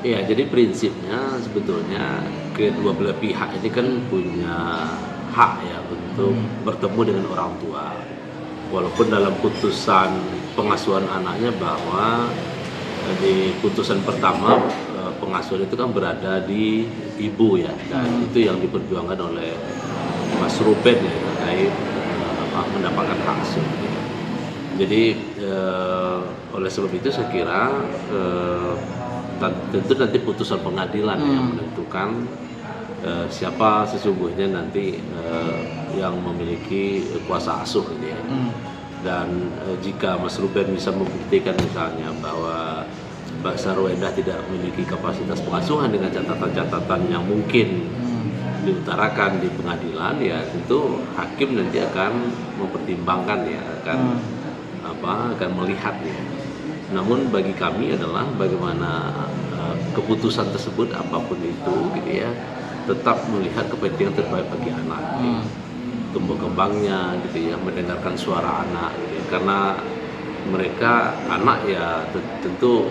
Iya, jadi prinsipnya sebetulnya kedua belah pihak ini kan punya hak ya untuk Hmm. bertemu dengan orang tua. Walaupun dalam putusan pengasuhan anaknya bahwa di putusan pertama pengasuhan itu kan berada di ibu ya, dan itu yang diperjuangkan oleh Mas Ruben ya terkait mendapatkan hak asuh. Jadi oleh sebab itu saya kira tentu nanti putusan pengadilan yang menentukan siapa sesungguhnya nanti yang memiliki kuasa asuh gitu ya. Dan jika Mas Ruben bisa membuktikan misalnya bahwa Mbak Sarwendah tidak memiliki kapasitas pengasuhan dengan catatan-catatan yang mungkin diutarakan di pengadilan, ya tentu hakim nanti akan mempertimbangkan ya, akan melihat ya. Namun bagi kami adalah bagaimana keputusan tersebut apapun itu gitu ya, tetap melihat kepentingan terbaik bagi anak. Gitu ya. Tumbuh kembangnya gitu ya, mendengarkan suara anak gitu ya. Karena mereka anak ya tentu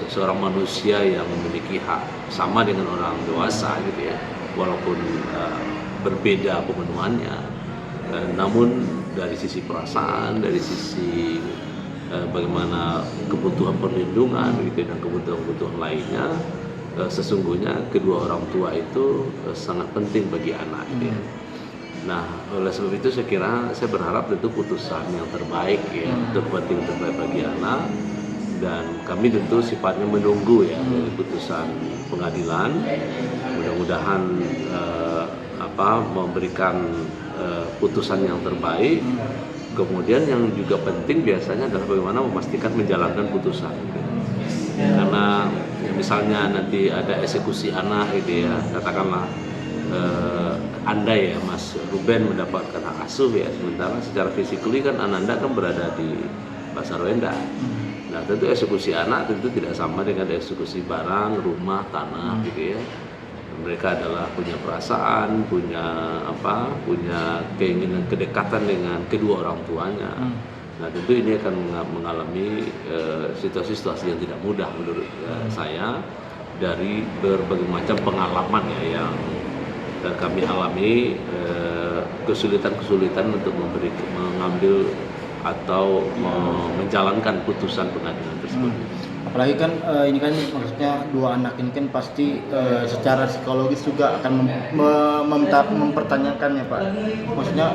seorang manusia yang memiliki hak sama dengan orang dewasa gitu ya, walaupun berbeda pemenuhannya. Namun dari sisi perasaan, dari sisi bagaimana kebutuhan perlindungan gitu dan kebutuhan-kebutuhan lainnya, sesungguhnya kedua orang tua itu sangat penting bagi anak gitu ya. Nah, oleh sebab itu saya kira saya berharap tentu putusan yang terbaik ya, terpenting terbaik bagi anak, dan kami tentu sifatnya menunggu ya dari putusan pengadilan. Mudah-mudahan memberikan putusan yang terbaik. Kemudian yang juga penting biasanya adalah bagaimana memastikan menjalankan putusan. Gitu. Karena misalnya nanti ada eksekusi anak gitu ya, katakanlah andai ya Mas Ruben mendapatkan hak asuh ya, sementara secara fisikly kan Ananda kan berada di Mbak Sarwendah. Nah tentu eksekusi anak tentu tidak sama dengan eksekusi barang, rumah, tanah gitu ya. Mereka adalah punya perasaan, punya keinginan kedekatan dengan kedua orang tuanya. Nah tentu ini akan mengalami situasi-situasi yang tidak mudah menurut saya, dari berbagai macam pengalaman ya yang kami alami, kesulitan-kesulitan untuk mengambil atau menjalankan putusan pengadilan tersebut. Apalagi kan ini kan maksudnya dua anak ini kan pasti secara psikologis juga akan mempertanyakan ya Pak. Maksudnya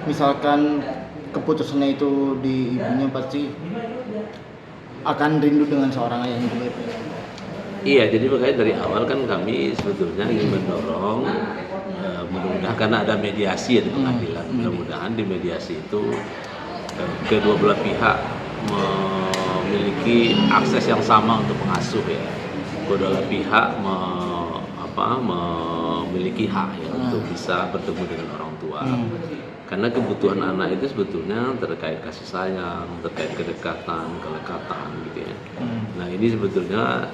misalkan keputusannya itu di ibunya, pasti akan rindu dengan seorang ayah yang juga. Iya, jadi makanya dari awal kan kami sebetulnya ingin mendorong mudah-mudahan karena ada mediasi ya di pengadilan, mudah-mudahan di mediasi itu kedua belah pihak memiliki akses yang sama untuk mengasuh ya. Kedua belah pihak memiliki hak ya untuk bisa bertemu dengan orang tua. Karena kebutuhan anak itu sebetulnya terkait kasih sayang, terkait kedekatan, kelekatan gitu ya. Nah ini sebetulnya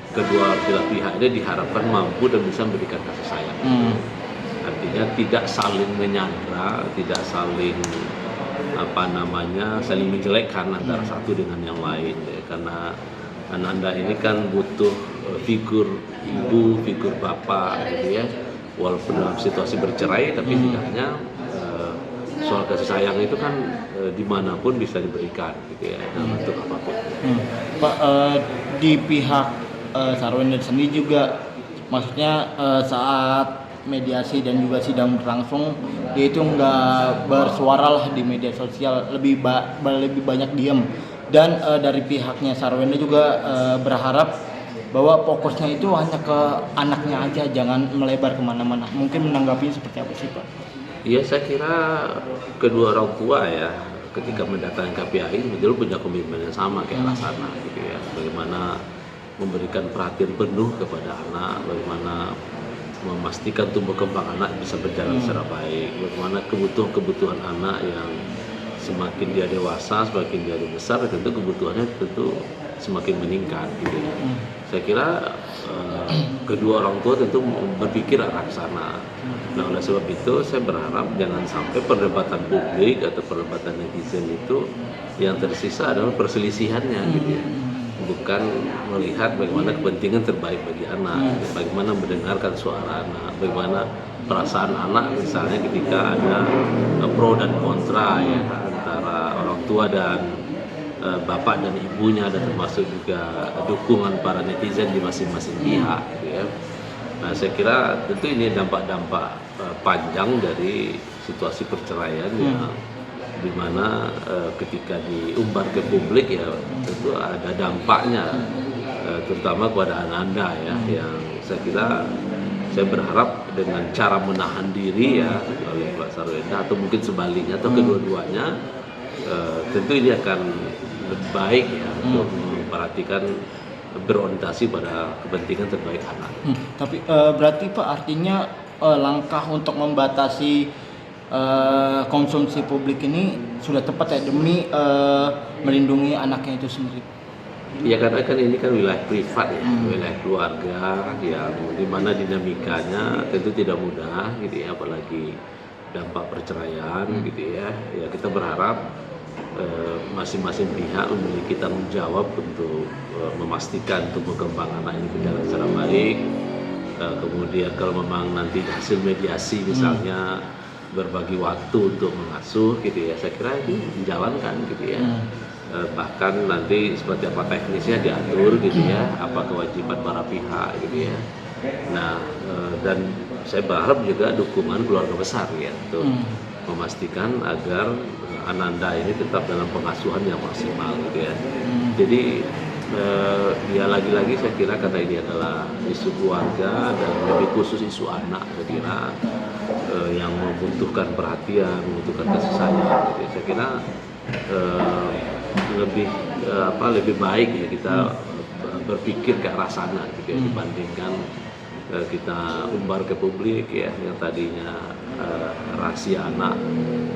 kedua belah pihak ini diharapkan mampu dan bisa memberikan kasih sayang. Artinya tidak saling menyandra, tidak saling saling menjelekkan antara satu dengan yang lain ya. Karena Ananda ini kan butuh figur ibu, figur bapak gitu ya. Walaupun dalam situasi bercerai, tapi setidaknya soal kasih sayang itu kan dimanapun bisa diberikan gitu ya, dalam bentuk apapun. Pak, di pihak Sarwendah sendiri juga, maksudnya saat mediasi dan juga sidang berlangsung, dia itu nggak bersuara lah di media sosial, lebih banyak diam. Dan dari pihaknya Sarwendah juga berharap bahwa fokusnya itu hanya ke anaknya aja, jangan melebar kemana-mana. Mungkin menanggapinya seperti apa sih Pak? Iya, saya kira kedua orang tua ya ketika mendatangi KPAI betul punya komitmen yang sama kayak Rasana gitu ya. Bagaimana memberikan perhatian penuh kepada anak, bagaimana memastikan tumbuh kembang anak bisa berjalan secara baik, bagaimana kebutuhan anak yang semakin dia dewasa, semakin dia besar, tentu kebutuhannya tentu semakin meningkat gitu ya. Saya kira kedua orang tua tentu berpikir arah ke sana. Nah oleh sebab itu saya berharap jangan sampai perdebatan publik atau perdebatan netizen itu yang tersisa adalah perselisihannya gitu ya. bukan melihat bagaimana kepentingan terbaik bagi anak, bagaimana mendengarkan suara anak, bagaimana perasaan anak misalnya ketika ada pro dan kontra ya antara orang tua dan bapak dan ibunya, dan termasuk juga dukungan para netizen di masing-masing pihak gitu ya. Nah, saya kira tentu ini dampak-dampak panjang dari situasi perceraian ya, di mana ketika diumbar ke publik ya tentu ada dampaknya, terutama kepada Ananda ya, yang saya kira saya berharap dengan cara menahan diri ya oleh Pak Sarwenda atau mungkin sebaliknya atau kedua-duanya, tentu ini akan lebih baik ya untuk memperhatikan, berorientasi pada kepentingan terbaik anak. Tapi berarti Pak artinya langkah untuk membatasi konsumsi publik ini sudah tepat ya demi melindungi anaknya itu sendiri. Ya karena kan ini kan wilayah privat ya, wilayah keluarga yang dimana dinamikanya tentu tidak mudah gitu ya, apalagi dampak perceraian gitu ya. Ya kita berharap masing-masing pihak memiliki tanggung jawab untuk memastikan tumbuh kembang anak ini berjalan secara baik. Kemudian kalau memang nanti hasil mediasi misalnya berbagi waktu untuk mengasuh gitu ya, saya kira ini dijalankan gitu ya. Bahkan nanti seperti apa teknisnya diatur gitu ya, apa kewajiban para pihak gitu ya. Nah dan saya berharap juga dukungan keluarga besar ya untuk memastikan agar Ananda ini tetap dalam pengasuhan yang maksimal gitu ya. Jadi ya lagi-lagi saya kira karena ini adalah isu keluarga dan lebih khusus isu anak, saya kira yang membutuhkan perhatian, membutuhkan kasih sayang gitu ya. Saya kira lebih baik ya kita berpikir ke arah sana gitu ya, dibandingkan kita umbar ke publik ya yang tadinya rahasia anak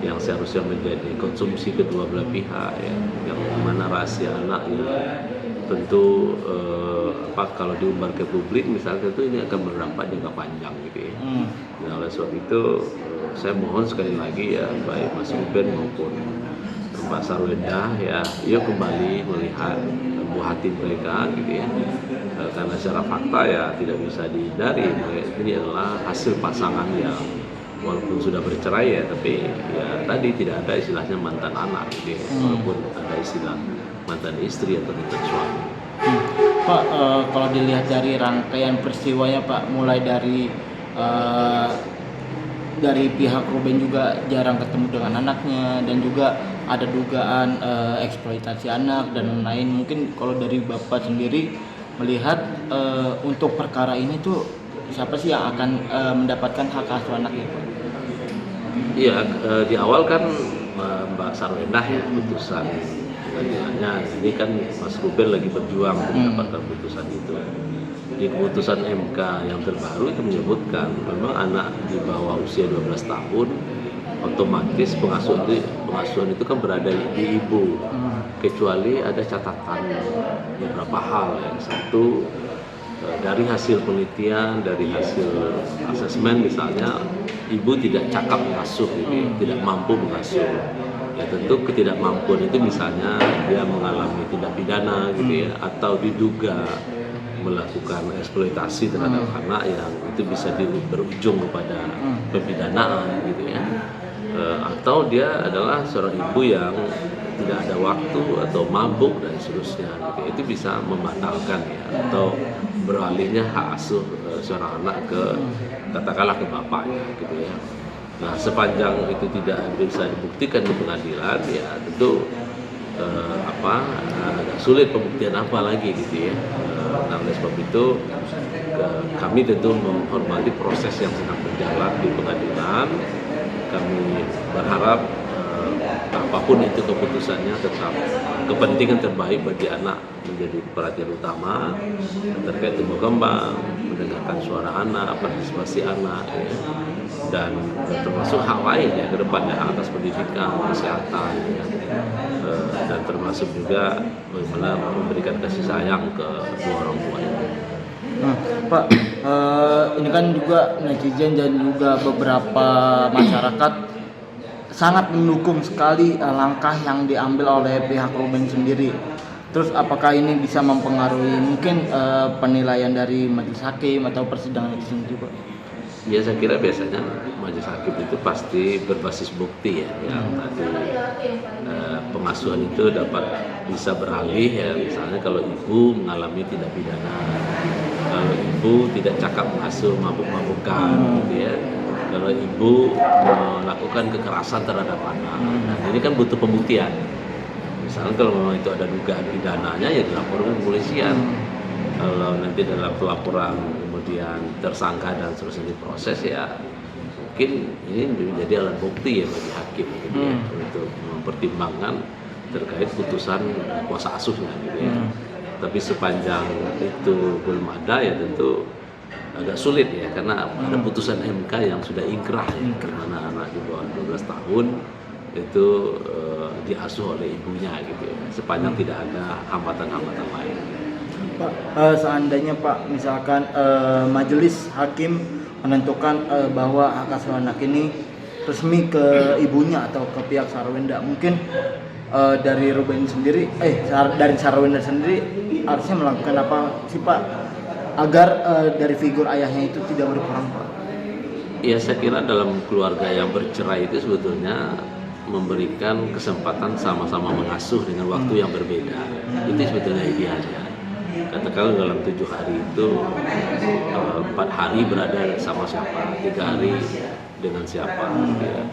yang seharusnya menjadi konsumsi kedua belah pihak ya, yang mana rahasia anak ya tentu kalau diumbar ke publik misalnya tentu ini akan berdampak jangka panjang gitu ya. Nah, oleh sebab itu saya mohon sekali lagi ya baik Mas Ruben maupun Pak Sarwenda ya, yuk kembali melihat buah hati mereka gitu ya, karena secara fakta ya tidak bisa dihindari ini adalah hasil pasangan yang walaupun sudah bercerai ya, tapi ya tadi tidak ada istilahnya mantan anak gitu ya, walaupun ada istilah mantan istri atau mantan suami. Pak, kalau dilihat dari rangkaian peristiwanya Pak, mulai dari pihak Ruben juga jarang ketemu dengan anaknya, dan juga ada dugaan eksploitasi anak dan lain-lain. Mungkin kalau dari Bapak sendiri melihat untuk perkara ini tuh siapa sih yang akan mendapatkan hak asuh anak itu? Iya, di awal kan Mbak Sarwenda ya putusan pengadilannya, ini kan Mas Ruben lagi berjuang untuk mendapatkan putusan itu. Di keputusan MK yang terbaru itu menyebutkan memang anak di bawah usia 12 tahun otomatis pengasuhan itu kan berada di ibu, kecuali ada catatan beberapa hal ya. Satu, dari hasil penelitian, dari hasil asesmen misalnya ibu tidak cakap mengasuh gitu, tidak mampu mengasuh. Ya tentu ketidakmampuan itu misalnya dia mengalami tindak pidana gitu ya, atau diduga melakukan eksploitasi terhadap anak yang itu bisa berujung kepada pemidanaan gitu ya. Atau dia adalah seorang ibu yang tidak ada waktu atau mabuk dan seterusnya gitu. Itu bisa membatalkan ya, atau beralihnya hak asuh seorang anak ke katakanlah ke bapaknya gitu ya. Nah, sepanjang itu tidak bisa dibuktikan di pengadilan ya tentu agak sulit pembuktian apa lagi gitu ya. Nah, oleh sebab itu kami tentu menghormati proses yang sedang berjalan di pengadilan. Kami berharap apapun itu keputusannya tetap kepentingan terbaik bagi anak menjadi perhatian utama terkait tumbuh kembang, mendengarkan suara anak, partisipasi anak ya. Dan termasuk hak lain ya ke depannya, atas pendidikan, kesehatan ya. Dan termasuk juga bagaimana memberikan kasih sayang ke dua orang tuanya. Nah, Pak, ini kan juga netizen dan juga beberapa masyarakat sangat mendukung sekali langkah yang diambil oleh pihak Ruben sendiri. Terus apakah ini bisa mempengaruhi mungkin penilaian dari majelis hakim atau persidangan itu sendiri Pak? Ya saya kira biasanya majelis hakim itu pasti berbasis bukti ya, yang tadi pengasuhan itu dapat bisa beralih ya, misalnya kalau ibu mengalami tindak pidana, kalau ibu tidak cakap mengasuh, mabuk-mabukan gitu ya, kalau ibu melakukan kekerasan terhadap anak. Nah ini kan butuh pembuktian. Misalnya kalau memang itu ada dugaan pidananya ya dilaporkan ke kepolisian. Kalau nanti dalam pelaporan kemudian tersangka dan seterusnya diproses ya mungkin ini menjadi alat bukti ya bagi hakim gitu ya, untuk mempertimbangkan terkait putusan kuasa asuhnya gitu ya. Tapi sepanjang itu belum ada ya tentu agak sulit ya, karena ada putusan MK yang sudah inkrah ya, karena anak di bawah 12 tahun itu diasuh oleh ibunya gitu ya, sepanjang tidak ada hambatan-hambatan lain. Pak, seandainya Pak misalkan majelis hakim menentukan bahwa hak asuh anak ini resmi ke ibunya atau ke pihak Sarwenda, mungkin dari Ruben sendiri, dari Sarwenda sendiri harusnya melakukan apa sih Pak agar dari figur ayahnya itu tidak berkurang Pak? Ya saya kira dalam keluarga yang bercerai itu sebetulnya memberikan kesempatan sama-sama mengasuh dengan waktu yang berbeda. Itu sebetulnya idealnya. Katakanlah dalam 7 hari itu 4 hari berada sama siapa, 3 hari dengan siapa gitu ya.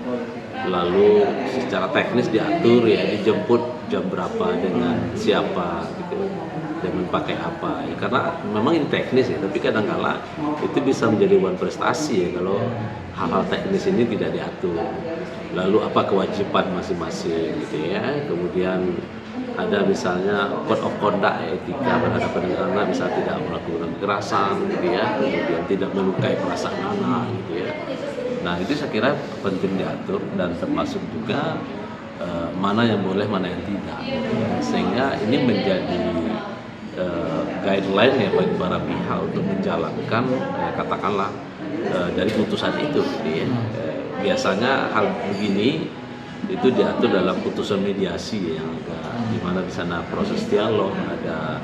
Lalu secara teknis diatur ya, dijemput jam berapa dengan siapa gitu, dengan pakai apa ya, karena memang ini teknis ya, tapi kadang-kala itu bisa menjadi one prestasi ya kalau hal-hal teknis ini tidak diatur. Lalu apa kewajiban masing-masing gitu ya, kemudian ada misalnya code of conduct ya, etika berhadapan dengan anak, misalnya tidak melakukan kekerasan gitu ya, kemudian tidak melukai perasaan anak gitu ya. Nah itu saya kira penting diatur, dan termasuk juga mana yang boleh, mana yang tidak gitu ya. Sehingga ini menjadi guideline ya bagi para pihak untuk menjalankan katakanlah dari putusan itu gitu ya. Biasanya hal begini itu diatur dalam putusan mediasi yang di mana di sana proses dialog, ada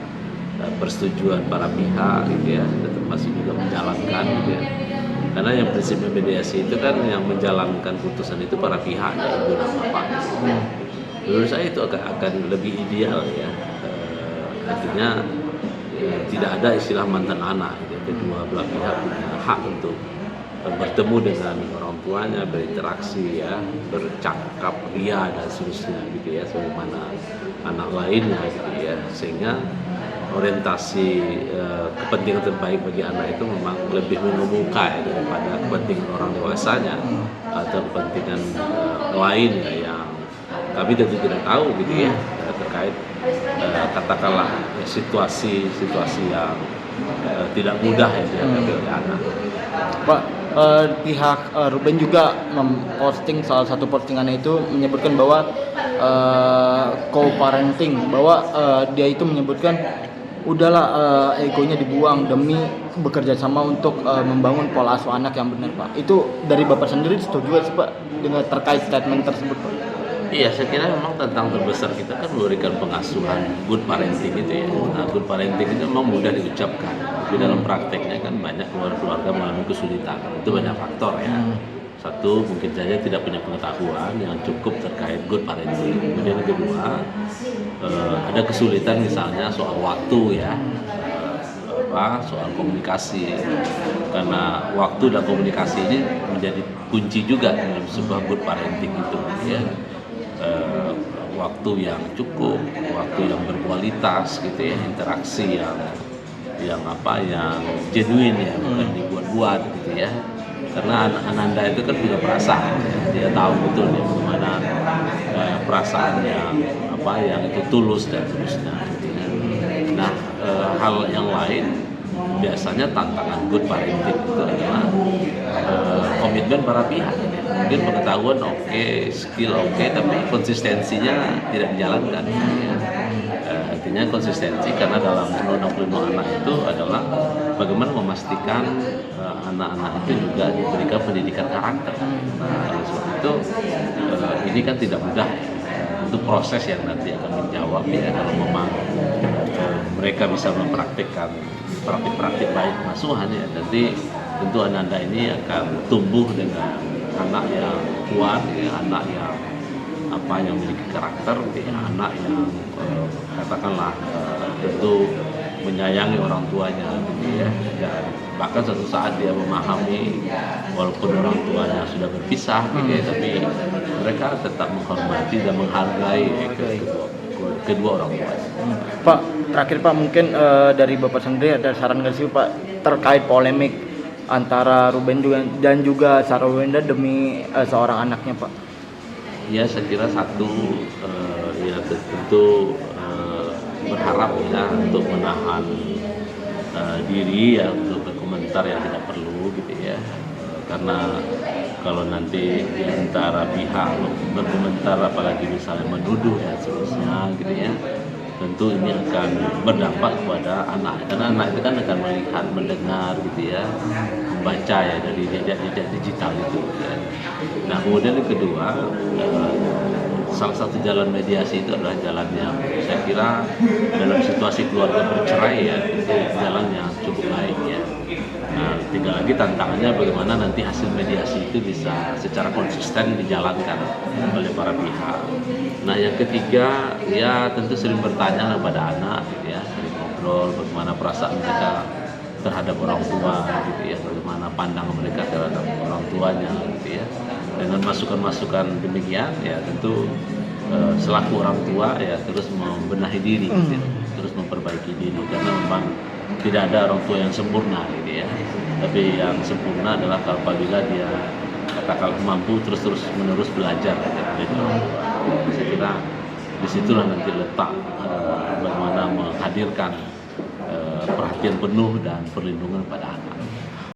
persetujuan para pihak gitu ya, dan termasuk juga menjalankan gitu ya. Karena yang prinsipnya mediasi itu kan yang menjalankan putusan itu para pihak, ya ibu dan bapak. Menurut saya itu akan lebih ideal ya. Artinya tidak ada istilah mantan anak gitu. Kedua belah pihak punya hak untuk bertemu dengan orang tuanya, berinteraksi ya, bercakap ria dan seterusnya gitu ya, sebagaimana anak lainnya gitu ya. Sehingga orientasi kepentingan terbaik bagi anak itu memang lebih mengemuka ya, daripada kepentingan orang dewasanya atau kepentingan lain ya, yang kami tentu tidak tahu gitu ya, terkait katakanlah situasi yang tidak mudah ya dihadapi oleh anak. Pak, pihak Ruben juga memposting, salah satu postingannya itu menyebutkan bahwa co-parenting, bahwa dia itu menyebutkan udahlah egonya dibuang demi bekerja sama untuk membangun pola asuh anak yang benar Pak. Itu dari Bapak sendiri setuju sih Pak dengan terkait statement tersebut Pak? Iya, saya kira memang tentang terbesar kita kan memberikan pengasuhan good parenting itu ya. Nah, good parenting itu memang mudah diucapkan, tapi dalam prakteknya kan banyak keluarga mengalami kesulitan. Itu banyak faktor ya. Satu, mungkin saja tidak punya pengetahuan yang cukup terkait good parenting. Kemudian yang kedua, ada kesulitan misalnya soal waktu ya, soal komunikasi. Karena waktu dan komunikasi ini menjadi kunci juga dalam sebuah good parenting itu ya. Waktu yang cukup, waktu yang berkualitas gitu ya, interaksi yang genuine ya, bukan dibuat-buat gitu ya. Karena Ananda itu kan punya perasaan ya. Dia tahu betul ya bagaimana perasaan yang itu tulus dan seterusnya gitu ya. Nah, hal yang lain biasanya tantangan good parenting itu adalah komitmen para pihak. Mungkin pengetahuan oke, skill oke, tapi konsistensinya tidak dijalankan. Ya. Artinya konsistensi, karena dalam undang-undang pelindungan anak itu adalah bagaimana memastikan anak-anak itu juga diberikan pendidikan karakter. Nah, oleh sebab itu ini kan tidak mudah. itu proses yang nanti akan menjawab ya kalau memang mereka bisa mempraktikkan praktik-praktik baik pengasuhan ya, nanti tentu anak-anak ini akan tumbuh dengan anak yang kuat, ya, anak yang yang memiliki karakter, ya, anak yang katakanlah tentu menyayangi orang tuanya gitu ya, dan bahkan suatu saat dia memahami walaupun orang tuanya sudah berpisah gitu ya, tapi mereka tetap menghormati dan menghargai kedua orang tuanya. Pak, terakhir Pak, mungkin dari Bapak sendiri ada saran nggak sih Pak terkait polemik antara Ruben dan juga Sarwenda demi seorang anaknya Pak? Ya, saya kira satu ya tentu berharap ya untuk menahan diri ya untuk berkomentar yang tidak perlu gitu ya, karena kalau nanti di antara pihak berkomentar apalagi misalnya menuduh dan seterusnya gitu ya, tentu ini akan berdampak kepada anak, karena anak itu kan akan melihat, mendengar gitu ya, membaca ya dari jejak-jejak digital itu ya. Nah kemudian yang kedua, salah satu jalan mediasi itu adalah jalan yang saya kira dalam situasi keluarga bercerai ya, itu jalan yang cukup baik ya. Nah, tinggal lagi tantangannya bagaimana nanti hasil mediasi itu bisa secara konsisten dijalankan oleh para pihak. Nah, yang ketiga ya tentu sering bertanya kepada anak gitu ya, sering ngobrol bagaimana perasaan mereka terhadap orang tua gitu ya, bagaimana pandangan mereka terhadap orang tuanya gitu ya. Dengan masukan-masukan demikian ya tentu selaku orang tua ya terus membenahi diri gitu, terus memperbaiki diri, karena memang tidak ada orang tua yang sempurna gitu ya, tapi yang sempurna adalah apabila dia katakanlah mampu terus menerus belajar gitu, dari orang tua. Saya kira disitulah nanti letak bagaimana menghadirkan perhatian penuh dan perlindungan pada anak.